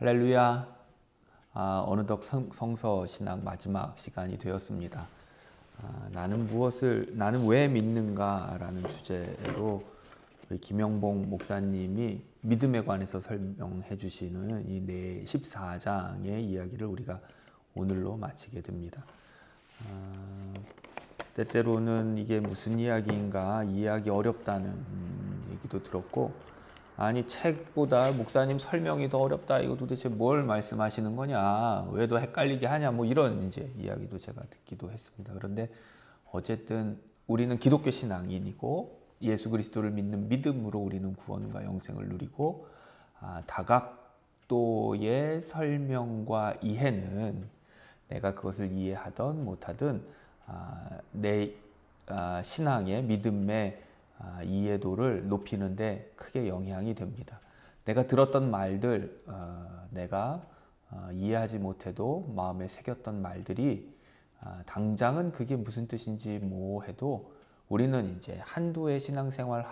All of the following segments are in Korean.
할렐루야. 어느덧 성서 신학 마지막 시간이 되었습니다. 나는 왜 믿는가라는 주제로 우리 김영봉 목사님이 믿음에 관해서 설명해 주시는 이 14장의 이야기를 우리가 오늘로 마치게 됩니다. 때때로는 이게 무슨 이야기인가 이해하기 어렵다는 얘기도 들었고, 아니 책보다 목사님 설명이 더 어렵다, 이거 도대체 뭘 말씀하시는 거냐, 왜 더 헷갈리게 하냐, 뭐 이런 이제 이야기도 제가 듣기도 했습니다. 그런데 어쨌든 우리는 기독교 신앙인이고 예수 그리스도를 믿는 믿음으로 우리는 구원과 영생을 누리고, 다각도의 설명과 이해는 내가 그것을 이해하든 못하든 내 신앙의 믿음의 이해도를 높이는데 크게 영향이 됩니다. 내가 들었던 말들, 내가 이해하지 못해도 마음에 새겼던 말들이 당장은 그게 무슨 뜻인지 뭐 해도 우리는 이제 한두 해 신앙생활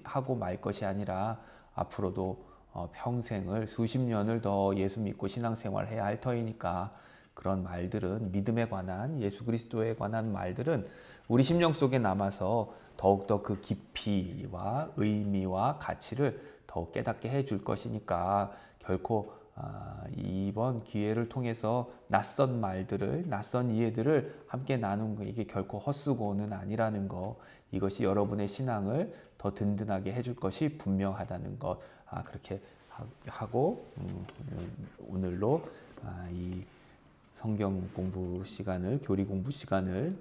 하고 말 것이 아니라 앞으로도 평생을 수십 년을 더 예수 믿고 신앙생활 해야 할 터이니까, 그런 말들은, 믿음에 관한, 예수 그리스도에 관한 말들은 우리 심령 속에 남아서 더욱더 그 깊이와 의미와 가치를 더욱 깨닫게 해줄 것이니까, 결코 이번 기회를 통해서 낯선 말들을, 낯선 이해들을 함께 나눈 거, 이게 결코 헛수고는 아니라는 거, 이것이 여러분의 신앙을 더 든든하게 해줄 것이 분명하다는 것, 그렇게 하고 오늘로 이 성경 공부 시간을, 교리 공부 시간을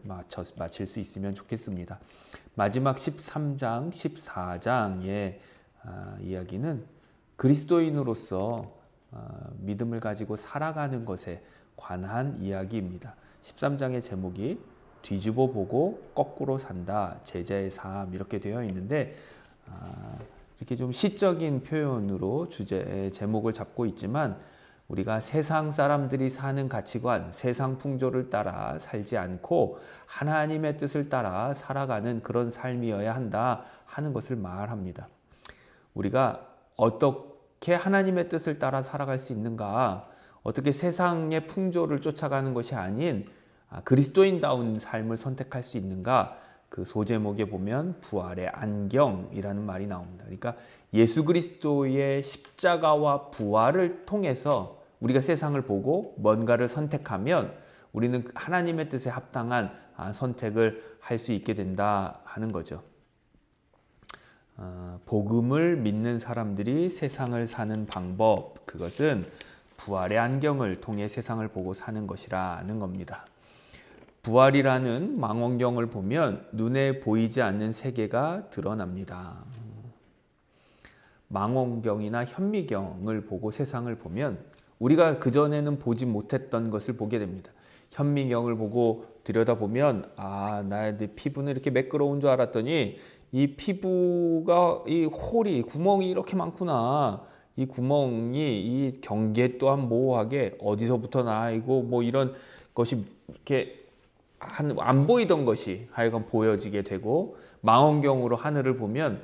마칠 수 있으면 좋겠습니다. 마지막 13장, 14장의 이야기는 그리스도인으로서 믿음을 가지고 살아가는 것에 관한 이야기입니다. 13장의 제목이 뒤집어 보고 거꾸로 산다, 제자의 삶, 이렇게 되어 있는데, 이렇게 좀 시적인 표현으로 제목을 잡고 있지만, 우리가 세상 사람들이 사는 가치관, 세상 풍조를 따라 살지 않고 하나님의 뜻을 따라 살아가는 그런 삶이어야 한다 하는 것을 말합니다. 우리가 어떻게 하나님의 뜻을 따라 살아갈 수 있는가, 어떻게 세상의 풍조를 쫓아가는 것이 아닌 그리스도인다운 삶을 선택할 수 있는가, 그 소제목에 보면 부활의 안경이라는 말이 나옵니다. 그러니까 예수 그리스도의 십자가와 부활을 통해서 우리가 세상을 보고 뭔가를 선택하면 우리는 하나님의 뜻에 합당한 선택을 할 수 있게 된다 하는 거죠. 복음을 믿는 사람들이 세상을 사는 방법, 그것은 부활의 안경을 통해 세상을 보고 사는 것이라는 겁니다. 부활이라는 망원경을 보면 눈에 보이지 않는 세계가 드러납니다. 망원경이나 현미경을 보고 세상을 보면 우리가 그전에는 보지 못했던 것을 보게 됩니다. 현미경을 보고 들여다보면 나의 피부는 이렇게 매끄러운 줄 알았더니 이 피부가, 이 홀이, 구멍이 이렇게 많구나. 이 구멍이, 이 경계 또한 모호하게 어디서부터 나이고 뭐 이런 것이 이렇게 안 보이던 것이 하여간 보여지게 되고, 망원경으로 하늘을 보면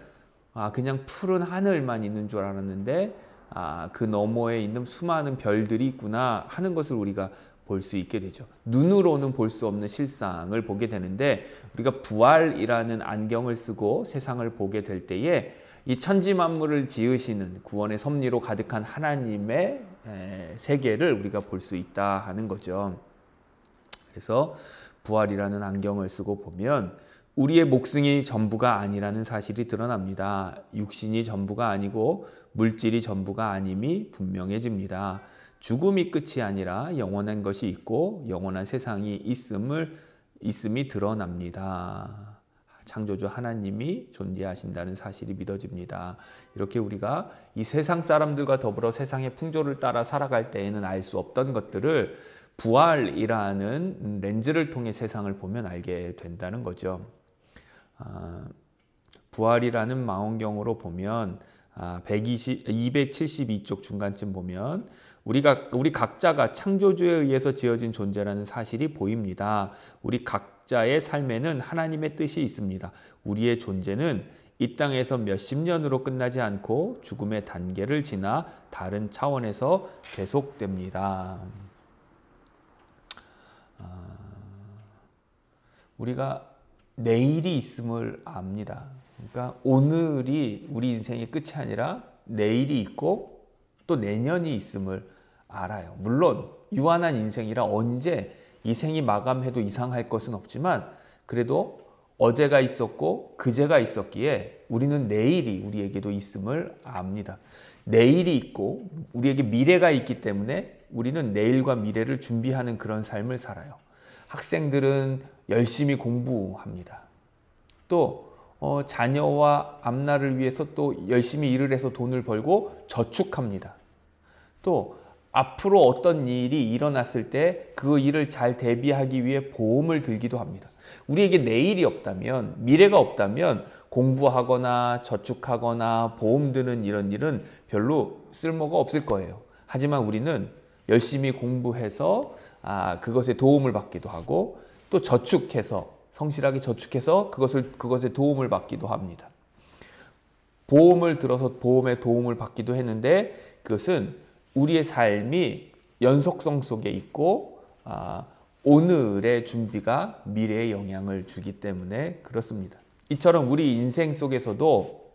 그냥 푸른 하늘만 있는 줄 알았는데 그 너머에 있는 수많은 별들이 있구나 하는 것을 우리가 볼 수 있게 되죠. 눈으로는 볼 수 없는 실상을 보게 되는데, 우리가 부활이라는 안경을 쓰고 세상을 보게 될 때에 이 천지 만물을 지으시는 구원의 섭리로 가득한 하나님의 세계를 우리가 볼 수 있다 하는 거죠. 그래서 부활이라는 안경을 쓰고 보면 우리의 몫이 전부가 아니라는 사실이 드러납니다. 육신이 전부가 아니고 물질이 전부가 아님이 분명해집니다. 죽음이 끝이 아니라 영원한 것이 있고 영원한 세상이 있음이 드러납니다. 창조주 하나님이 존재하신다는 사실이 믿어집니다. 이렇게 우리가 이 세상 사람들과 더불어 세상의 풍조를 따라 살아갈 때에는 알 수 없던 것들을 부활이라는 렌즈를 통해 세상을 보면 알게 된다는 거죠. 부활이라는 망원경으로 보면 272쪽 중간쯤 보면 우리 각자가 창조주에 의해서 지어진 존재라는 사실이 보입니다. 우리 각자의 삶에는 하나님의 뜻이 있습니다. 우리의 존재는 이 땅에서 몇십 년으로 끝나지 않고 죽음의 단계를 지나 다른 차원에서 계속됩니다. 우리가 내일이 있음을 압니다. 그러니까 오늘이 우리 인생의 끝이 아니라 내일이 있고 또 내년이 있음을 알아요. 물론 유한한 인생이라 언제 이 생이 마감해도 이상할 것은 없지만 그래도 어제가 있었고 그제가 있었기에 우리는 내일이 우리에게도 있음을 압니다. 내일이 있고 우리에게 미래가 있기 때문에 우리는 내일과 미래를 준비하는 그런 삶을 살아요. 학생들은 열심히 공부합니다. 또 자녀와 앞날을 위해서 또 열심히 일을 해서 돈을 벌고 저축합니다. 또 앞으로 어떤 일이 일어났을 때 그 일을 잘 대비하기 위해 보험을 들기도 합니다. 우리에게 내일이 없다면, 미래가 없다면 공부하거나 저축하거나 보험 드는 이런 일은 별로 쓸모가 없을 거예요. 하지만 우리는 열심히 공부해서 그것에 도움을 받기도 하고 또 저축해서 성실하게 저축해서 그것에 도움을 받기도 합니다. 보험을 들어서 보험에 도움을 받기도 했는데 그것은 우리의 삶이 연속성 속에 있고 오늘의 준비가 미래에 영향을 주기 때문에 그렇습니다. 이처럼 우리 인생 속에서도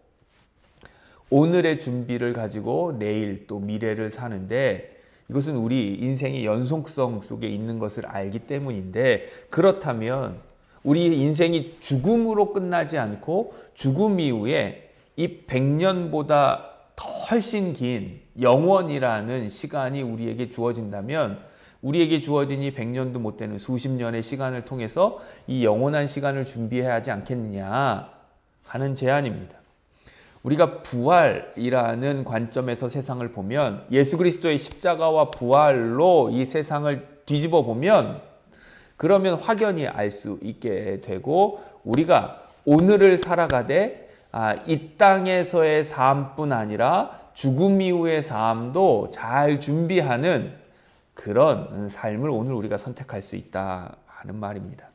오늘의 준비를 가지고 내일 또 미래를 사는데 이것은 우리 인생의 연속성 속에 있는 것을 알기 때문인데 그렇다면 우리 인생이 죽음으로 끝나지 않고 죽음 이후에 이 100년보다 더 훨씬 긴 영원이라는 시간이 우리에게 주어진다면 우리에게 주어진 이 100년도 못 되는 수십 년의 시간을 통해서 이 영원한 시간을 준비해야 하지 않겠느냐 하는 제안입니다. 우리가 부활이라는 관점에서 세상을 보면 예수 그리스도의 십자가와 부활로 이 세상을 뒤집어 보면 그러면 확연히 알 수 있게 되고 우리가 오늘을 살아가되 이 땅에서의 삶뿐 아니라 죽음 이후의 삶도 잘 준비하는 그런 삶을 오늘 우리가 선택할 수 있다 하는 말입니다.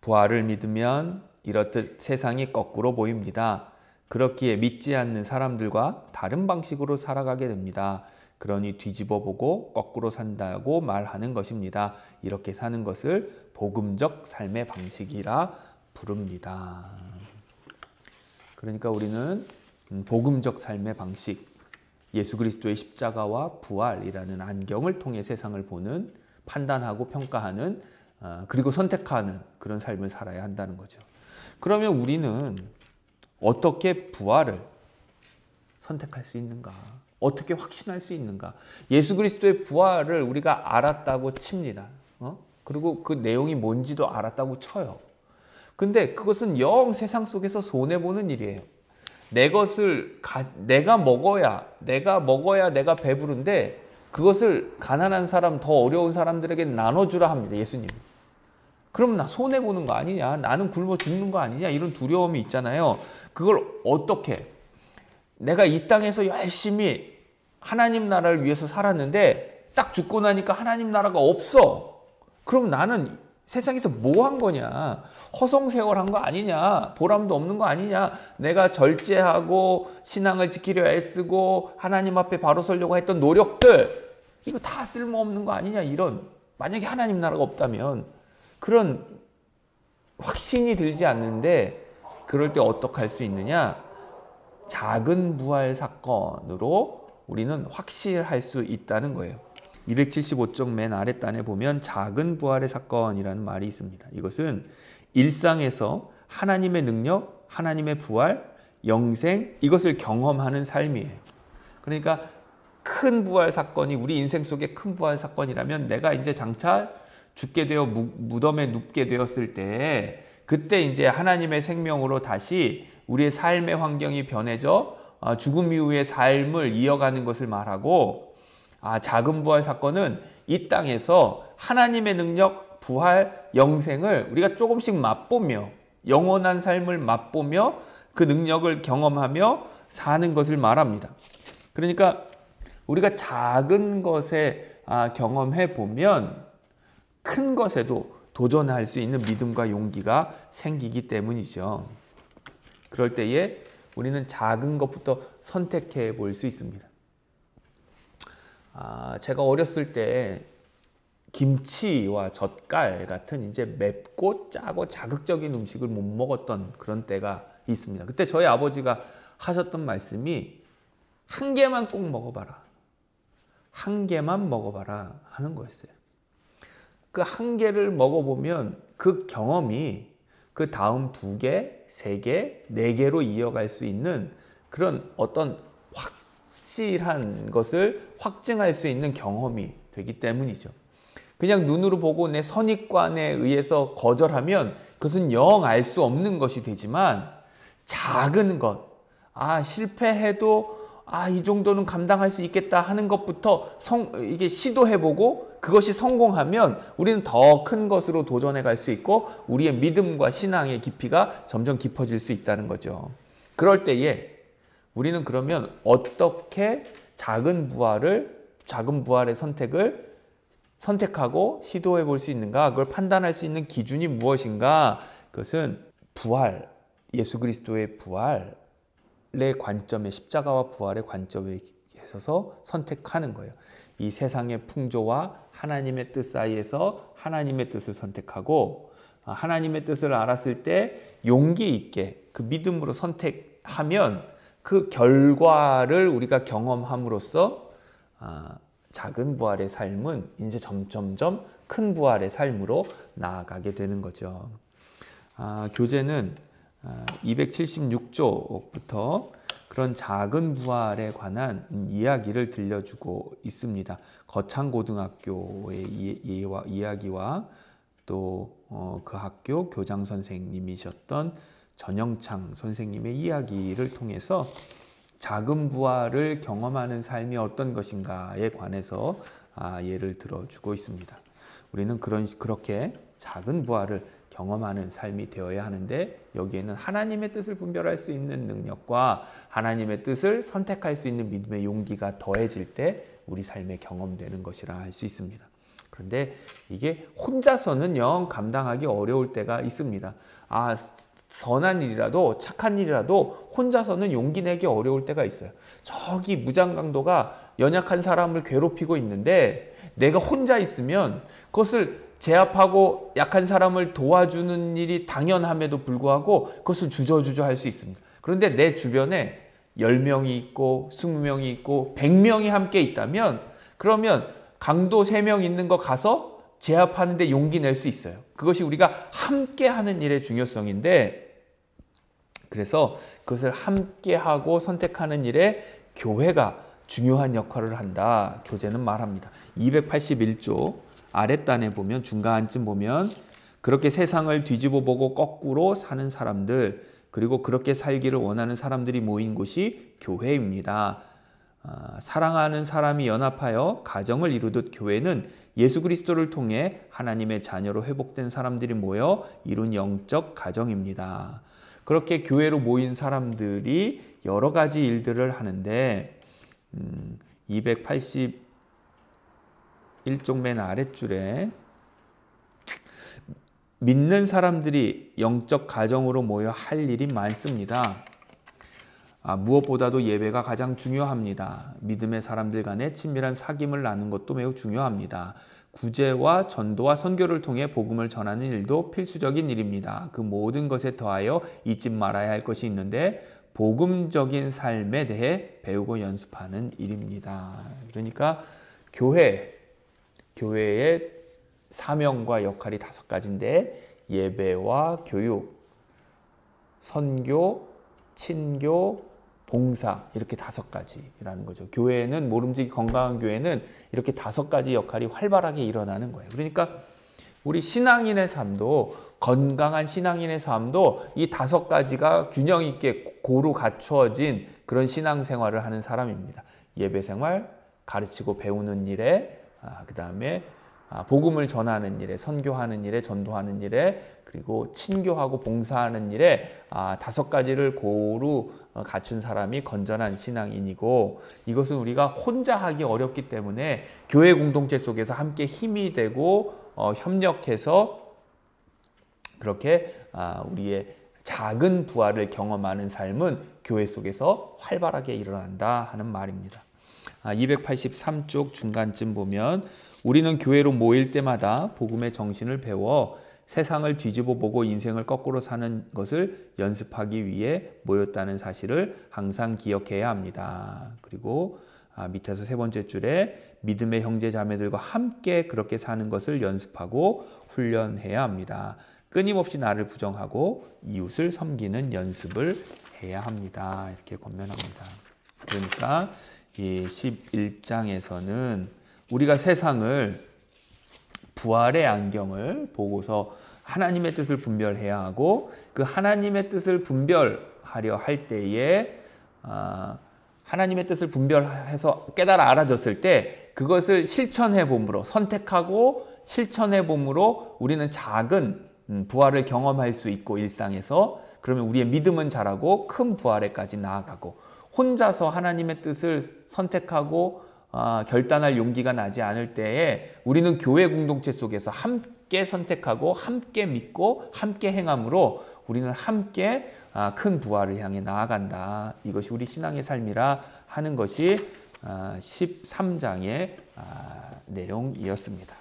부활을 믿으면 이렇듯 세상이 거꾸로 보입니다. 그렇기에 믿지 않는 사람들과 다른 방식으로 살아가게 됩니다. 그러니 뒤집어 보고 거꾸로 산다고 말하는 것입니다. 이렇게 사는 것을 복음적 삶의 방식이라 부릅니다. 그러니까 우리는 복음적 삶의 방식, 예수 그리스도의 십자가와 부활이라는 안경을 통해 세상을 보는, 판단하고 평가하는, 그리고 선택하는 그런 삶을 살아야 한다는 거죠. 그러면 우리는 어떻게 부활을 선택할 수 있는가? 어떻게 확신할 수 있는가? 예수 그리스도의 부활을 우리가 알았다고 칩니다. 그리고 그 내용이 뭔지도 알았다고 쳐요. 근데 그것은 영 세상 속에서 손해보는 일이에요. 내가 먹어야 내가 배부른데 그것을 가난한 사람, 더 어려운 사람들에게 나눠주라 합니다. 예수님. 그럼 나 손해보는 거 아니냐? 나는 굶어 죽는 거 아니냐? 이런 두려움이 있잖아요. 그걸 어떻게? 내가 이 땅에서 열심히 하나님 나라를 위해서 살았는데 딱 죽고 나니까 하나님 나라가 없어. 그럼 나는 세상에서 뭐 한 거냐? 허송세월한 거 아니냐? 보람도 없는 거 아니냐? 내가 절제하고 신앙을 지키려 애쓰고 하나님 앞에 바로 서려고 했던 노력들 이거 다 쓸모없는 거 아니냐? 이런 만약에 하나님 나라가 없다면 그런 확신이 들지 않는데 그럴 때 어떻게 할 수 있느냐? 작은 부활 사건으로 우리는 확실할 수 있다는 거예요. 275쪽 맨 아랫단에 보면 작은 부활의 사건이라는 말이 있습니다. 이것은 일상에서 하나님의 능력, 하나님의 부활, 영생 이것을 경험하는 삶이에요. 그러니까 큰 부활 사건이 우리 인생 속에 큰 부활 사건이라면 내가 이제 장차 죽게 되어 무덤에 눕게 되었을 때 그때 이제 하나님의 생명으로 다시 우리의 삶의 환경이 변해져 죽음 이후의 삶을 이어가는 것을 말하고 작은 부활 사건은 이 땅에서 하나님의 능력, 부활, 영생을 우리가 조금씩 맛보며 영원한 삶을 맛보며 그 능력을 경험하며 사는 것을 말합니다. 그러니까 우리가 작은 것에 경험해 보면 큰 것에도 도전할 수 있는 믿음과 용기가 생기기 때문이죠. 그럴 때에 우리는 작은 것부터 선택해 볼 수 있습니다. 제가 어렸을 때 김치와 젓갈 같은 이제 맵고 짜고 자극적인 음식을 못 먹었던 그런 때가 있습니다. 그때 저희 아버지가 하셨던 말씀이 한 개만 꼭 먹어봐라. 한 개만 먹어봐라 하는 거였어요. 그 한 개를 먹어보면 그 경험이 그 다음 2개, 3개, 4개로 이어갈 수 있는 그런 어떤 확실한 것을 확증할 수 있는 경험이 되기 때문이죠. 그냥 눈으로 보고 내 선입관에 의해서 거절하면 그것은 영 알 수 없는 것이 되지만 작은 것, 실패해도 이 정도는 감당할 수 있겠다 하는 것부터 이게 시도해보고 그것이 성공하면 우리는 더 큰 것으로 도전해 갈 수 있고 우리의 믿음과 신앙의 깊이가 점점 깊어질 수 있다는 거죠. 그럴 때에 우리는 그러면 어떻게 작은 부활의 선택하고 시도해 볼 수 있는가? 그걸 판단할 수 있는 기준이 무엇인가? 그것은 예수 그리스도의 부활의 관점에, 십자가와 부활의 관점에 있어서 선택하는 거예요. 이 세상의 풍조와 하나님의 뜻 사이에서 하나님의 뜻을 선택하고 하나님의 뜻을 알았을 때 용기 있게 그 믿음으로 선택하면 그 결과를 우리가 경험함으로써 작은 부활의 삶은 이제 점점점 큰 부활의 삶으로 나아가게 되는 거죠. 교재는 276쪽부터 그런 작은 부활에 관한 이야기를 들려주고 있습니다. 거창고등학교의 이야기와 또 그 학교 교장 선생님이셨던 전영창 선생님의 이야기를 통해서 작은 부활을 경험하는 삶이 어떤 것인가에 관해서 예를 들어주고 있습니다. 우리는 그렇게 작은 부활을 경험하는 삶이 되어야 하는데 여기에는 하나님의 뜻을 분별할 수 있는 능력과 하나님의 뜻을 선택할 수 있는 믿음의 용기가 더해질 때 우리 삶에 경험되는 것이라 할 수 있습니다. 그런데 이게 혼자서는 영 감당하기 어려울 때가 있습니다. 선한 일이라도 착한 일이라도 혼자서는 용기 내기 어려울 때가 있어요. 저기 무장강도가 연약한 사람을 괴롭히고 있는데 내가 혼자 있으면 그것을 제압하고 약한 사람을 도와주는 일이 당연함에도 불구하고 그것을 주저주저 할 수 있습니다. 그런데 내 주변에 10명이 있고 20명이 있고 100명이 함께 있다면 그러면 강도 3명 있는 거 가서 제압하는데 용기 낼 수 있어요. 그것이 우리가 함께 하는 일의 중요성인데 그래서 그것을 함께 하고 선택하는 일에 교회가 중요한 역할을 한다. 교재는 말합니다. 281조 아랫단에 보면 중간쯤 보면 그렇게 세상을 뒤집어 보고 거꾸로 사는 사람들 그리고 그렇게 살기를 원하는 사람들이 모인 곳이 교회입니다. 사랑하는 사람이 연합하여 가정을 이루듯 교회는 예수 그리스도를 통해 하나님의 자녀로 회복된 사람들이 모여 이룬 영적 가정입니다. 그렇게 교회로 모인 사람들이 여러 가지 일들을 하는데 281쪽 맨 아랫줄에 믿는 사람들이 영적 가정으로 모여 할 일이 많습니다. 무엇보다도 예배가 가장 중요합니다. 믿음의 사람들 간에 친밀한 사귐을 나누는 것도 매우 중요합니다. 구제와 전도와 선교를 통해 복음을 전하는 일도 필수적인 일입니다. 그 모든 것에 더하여 잊지 말아야 할 것이 있는데 복음적인 삶에 대해 배우고 연습하는 일입니다. 그러니까 교회의 사명과 역할이 5가지인데 예배와 교육, 선교, 친교, 봉사 이렇게 5가지라는 거죠. 교회는 모름지기 건강한 교회는 이렇게 5가지 역할이 활발하게 일어나는 거예요. 그러니까 우리 신앙인의 삶도 건강한 신앙인의 삶도 이 5가지가 균형 있게 고루 갖추어진 그런 신앙생활을 하는 사람입니다. 예배생활, 가르치고 배우는 일에 그 다음에 복음을 전하는 일에, 선교하는 일에, 전도하는 일에, 그리고 친교하고 봉사하는 일에 5가지를 고루 갖춘 사람이 건전한 신앙인이고 이것은 우리가 혼자 하기 어렵기 때문에 교회 공동체 속에서 함께 힘이 되고 협력해서 그렇게 우리의 작은 부활을 경험하는 삶은 교회 속에서 활발하게 일어난다 하는 말입니다. 283쪽 중간쯤 보면 우리는 교회로 모일 때마다 복음의 정신을 배워 세상을 뒤집어 보고 인생을 거꾸로 사는 것을 연습하기 위해 모였다는 사실을 항상 기억해야 합니다. 그리고 밑에서 세 번째 줄에 믿음의 형제 자매들과 함께 그렇게 사는 것을 연습하고 훈련해야 합니다. 끊임없이 나를 부정하고 이웃을 섬기는 연습을 해야 합니다. 이렇게 권면합니다. 그러니까 이 11장에서는 우리가 세상을 부활의 안경을 보고서 하나님의 뜻을 분별해야 하고 그 하나님의 뜻을 분별하려 할 때에 하나님의 뜻을 분별해서 깨달아 알아졌을 때 그것을 실천해 봄으로 선택하고 실천해 봄으로 우리는 작은 부활을 경험할 수 있고 일상에서 그러면 우리의 믿음은 자라고 큰 부활에까지 나아가고 혼자서 하나님의 뜻을 선택하고 결단할 용기가 나지 않을 때에 우리는 교회 공동체 속에서 함께 선택하고 함께 믿고 함께 행함으로 우리는 함께 큰 부활을 향해 나아간다. 이것이 우리 신앙의 삶이라 하는 것이 13장의 내용이었습니다.